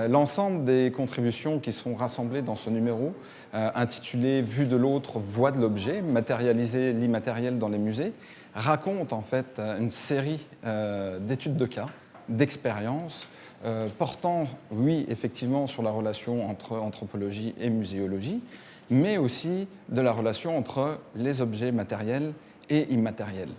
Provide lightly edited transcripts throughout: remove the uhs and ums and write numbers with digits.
L'ensemble des contributions qui sont rassemblées dans ce numéro, intitulé Vue de l'autre, voix de l'objet, matérialiser l'immatériel dans les musées, raconte en fait une série d'études de cas, d'expériences, portant, oui, effectivement, sur la relation entre anthropologie et muséologie, mais aussi de la relation entre les objets matériels et immatériels.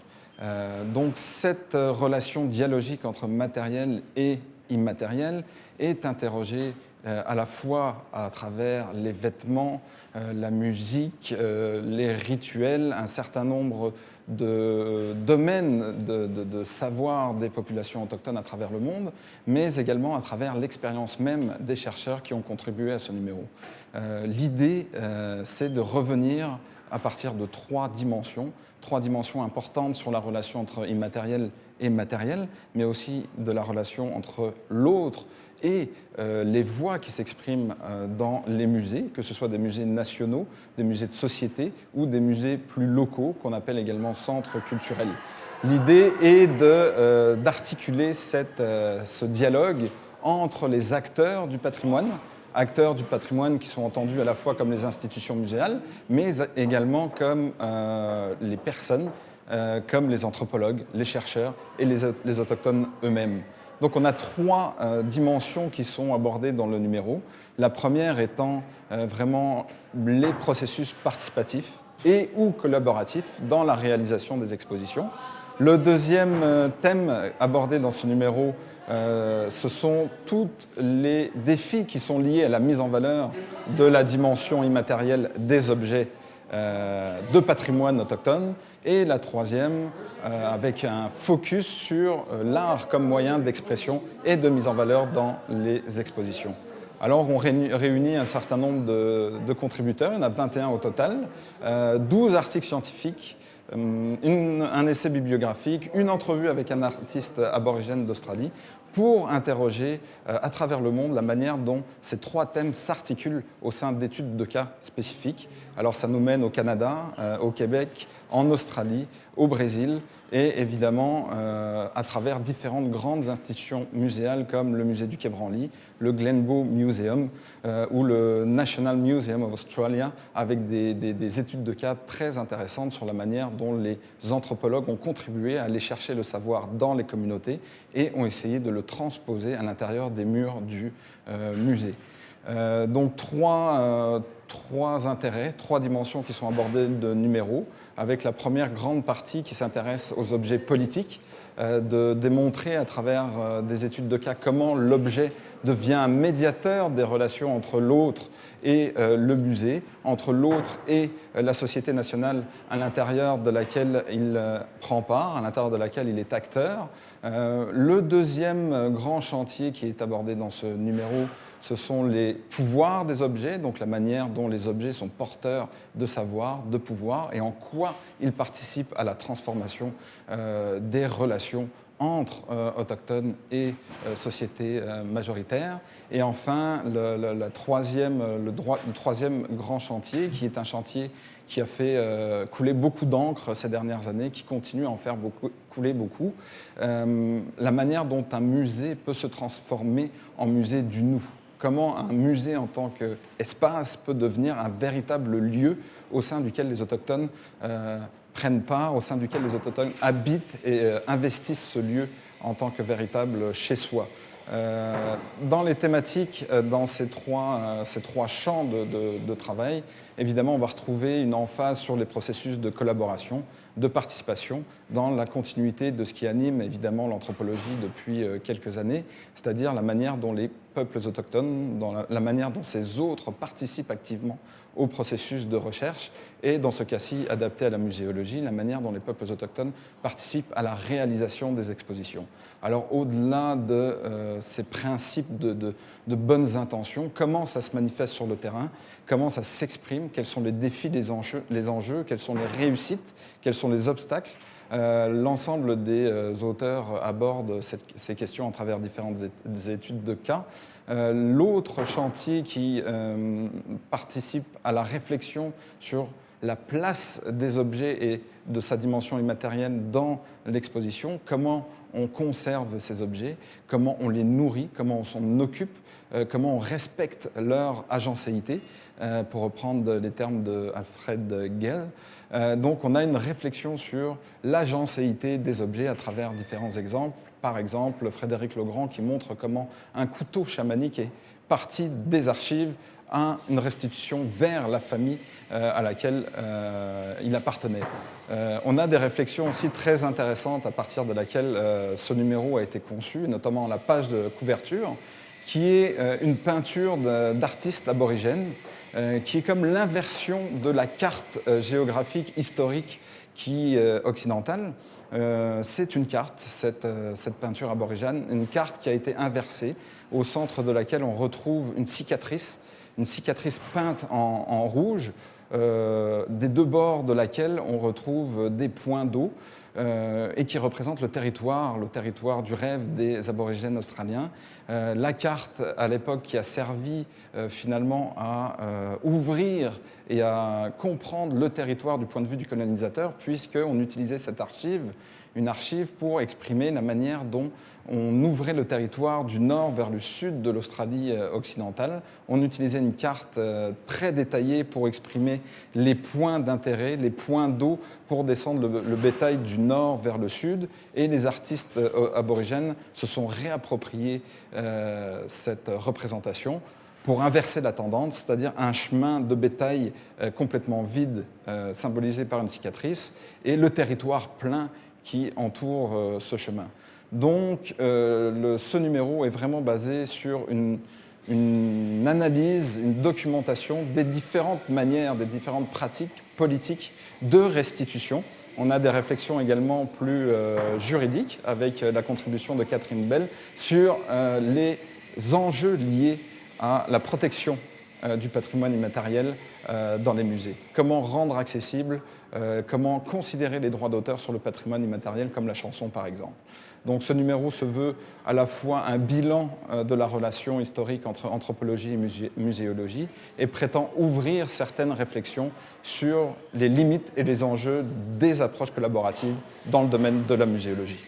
Donc cette relation dialogique entre matériel et immatériel est interrogée à la fois à travers les vêtements, la musique, les rituels, un certain nombre de domaines de savoir des populations autochtones à travers le monde, mais également à travers l'expérience même des chercheurs qui ont contribué à ce numéro. L'idée, c'est de revenir à partir de trois dimensions importantes sur la relation entre immatériel et matériel, mais aussi de la relation entre l'autre et les voix qui s'expriment dans les musées, que ce soit des musées nationaux, des musées de société ou des musées plus locaux qu'on appelle également centres culturels. L'idée est d'articuler ce dialogue entre les acteurs du patrimoine qui sont entendus à la fois comme les institutions muséales, mais également comme les personnes, comme les anthropologues, les chercheurs et les autochtones eux-mêmes. Donc on a trois dimensions qui sont abordées dans le numéro. La première étant vraiment les processus participatifs et ou collaboratifs dans la réalisation des expositions. Le deuxième thème abordé dans ce numéro, ce sont tous les défis qui sont liés à la mise en valeur de la dimension immatérielle des objets de patrimoine autochtone. Et la troisième, avec un focus sur l'art comme moyen d'expression et de mise en valeur dans les expositions. Alors on réunit un certain nombre de contributeurs, il y en a 21 au total, 12 articles scientifiques, un essai bibliographique, une entrevue avec un artiste aborigène d'Australie pour interroger à travers le monde la manière dont ces trois thèmes s'articulent au sein d'études de cas spécifiques. Alors ça nous mène au Canada, au Québec, en Australie, au Brésil et évidemment à travers différentes grandes institutions muséales comme le musée du Quai Branly, le Glenbow Museum ou le National Museum of Australia avec des études de cas très intéressantes sur la manière dont les anthropologues ont contribué à aller chercher le savoir dans les communautés et ont essayé de le transposer à l'intérieur des murs du musée. Donc trois intérêts, trois dimensions qui sont abordées de numéro, avec la première grande partie qui s'intéresse aux objets politiques, de démontrer à travers des études de cas comment l'objet devient un médiateur des relations entre l'autre et le musée, entre l'autre et la société nationale à l'intérieur de laquelle il prend part, à l'intérieur de laquelle il est acteur. Le deuxième grand chantier qui est abordé dans ce numéro, ce sont les pouvoirs des objets, donc la manière dont les objets sont porteurs de savoir, de pouvoir, et en quoi ils participent à la transformation des relations entre autochtones et sociétés majoritaires. Et enfin, le troisième grand chantier, qui est un chantier qui a fait couler beaucoup d'encre ces dernières années, qui continue à en faire couler beaucoup, la manière dont un musée peut se transformer en musée du nous. Comment un musée en tant qu'espace peut devenir un véritable lieu au sein duquel les autochtones prennent part, au sein duquel les autochtones habitent et investissent ce lieu en tant que véritable chez-soi. Dans les thématiques, dans ces trois champs de travail, évidemment, on va retrouver une emphase sur les processus de collaboration, de participation, dans la continuité de ce qui anime évidemment l'anthropologie depuis quelques années, c'est-à-dire la manière dont les peuples autochtones, dans la manière dont ces autres participent activement au processus de recherche et, dans ce cas-ci, adapté à la muséologie, la manière dont les peuples autochtones participent à la réalisation des expositions. Alors, au-delà de ces principes de bonnes intentions, comment ça se manifeste sur le terrain, comment ça s'exprime, quels sont les défis, les enjeux, quelles sont les réussites, quels sont les obstacles. L'ensemble des auteurs abordent ces questions à travers différentes études de cas. L'autre chantier qui participe à la réflexion sur la place des objets et de sa dimension immatérielle dans l'exposition, comment on conserve ces objets, comment on les nourrit, comment on s'en occupe, comment on respecte leur agencéité, pour reprendre les termes d'Alfred Gell. Donc on a une réflexion sur l'agencéité des objets à travers différents exemples. Par exemple, Frédéric Legrand qui montre comment un couteau chamanique est parti des archives à une restitution vers la famille à laquelle il appartenait. On a des réflexions aussi très intéressantes à partir de laquelle ce numéro a été conçu, notamment la page de couverture, qui est une peinture d'artistes aborigènes, qui est comme l'inversion de la carte géographique historique occidentale. C'est une carte, cette peinture aborigène, une carte qui a été inversée, au centre de laquelle on retrouve une cicatrice peinte en rouge, des deux bords de laquelle on retrouve des points d'eau, et qui représente le territoire du rêve des aborigènes australiens. La carte, à l'époque, qui a servi finalement à ouvrir et à comprendre le territoire du point de vue du colonisateur, puisqu'on utilisait cette archive, une archive pour exprimer la manière dont on ouvrait le territoire du nord vers le sud de l'Australie occidentale. On utilisait une carte très détaillée pour exprimer les points d'intérêt, les points d'eau pour descendre le bétail du nord vers le sud. Et les artistes aborigènes se sont réappropriés cette représentation pour inverser la tendance, c'est-à-dire un chemin de bétail complètement vide, symbolisé par une cicatrice, et le territoire plein qui entoure ce chemin. Donc, ce numéro est vraiment basé sur une analyse, une documentation des différentes manières, des différentes pratiques politiques de restitution. On a des réflexions également plus juridiques, avec la contribution de Catherine Bell, sur les enjeux liés à la protection du patrimoine immatériel dans les musées. Comment rendre accessible, comment considérer les droits d'auteur sur le patrimoine immatériel, comme la chanson par exemple. Donc ce numéro se veut à la fois un bilan de la relation historique entre anthropologie et muséologie et prétend ouvrir certaines réflexions sur les limites et les enjeux des approches collaboratives dans le domaine de la muséologie.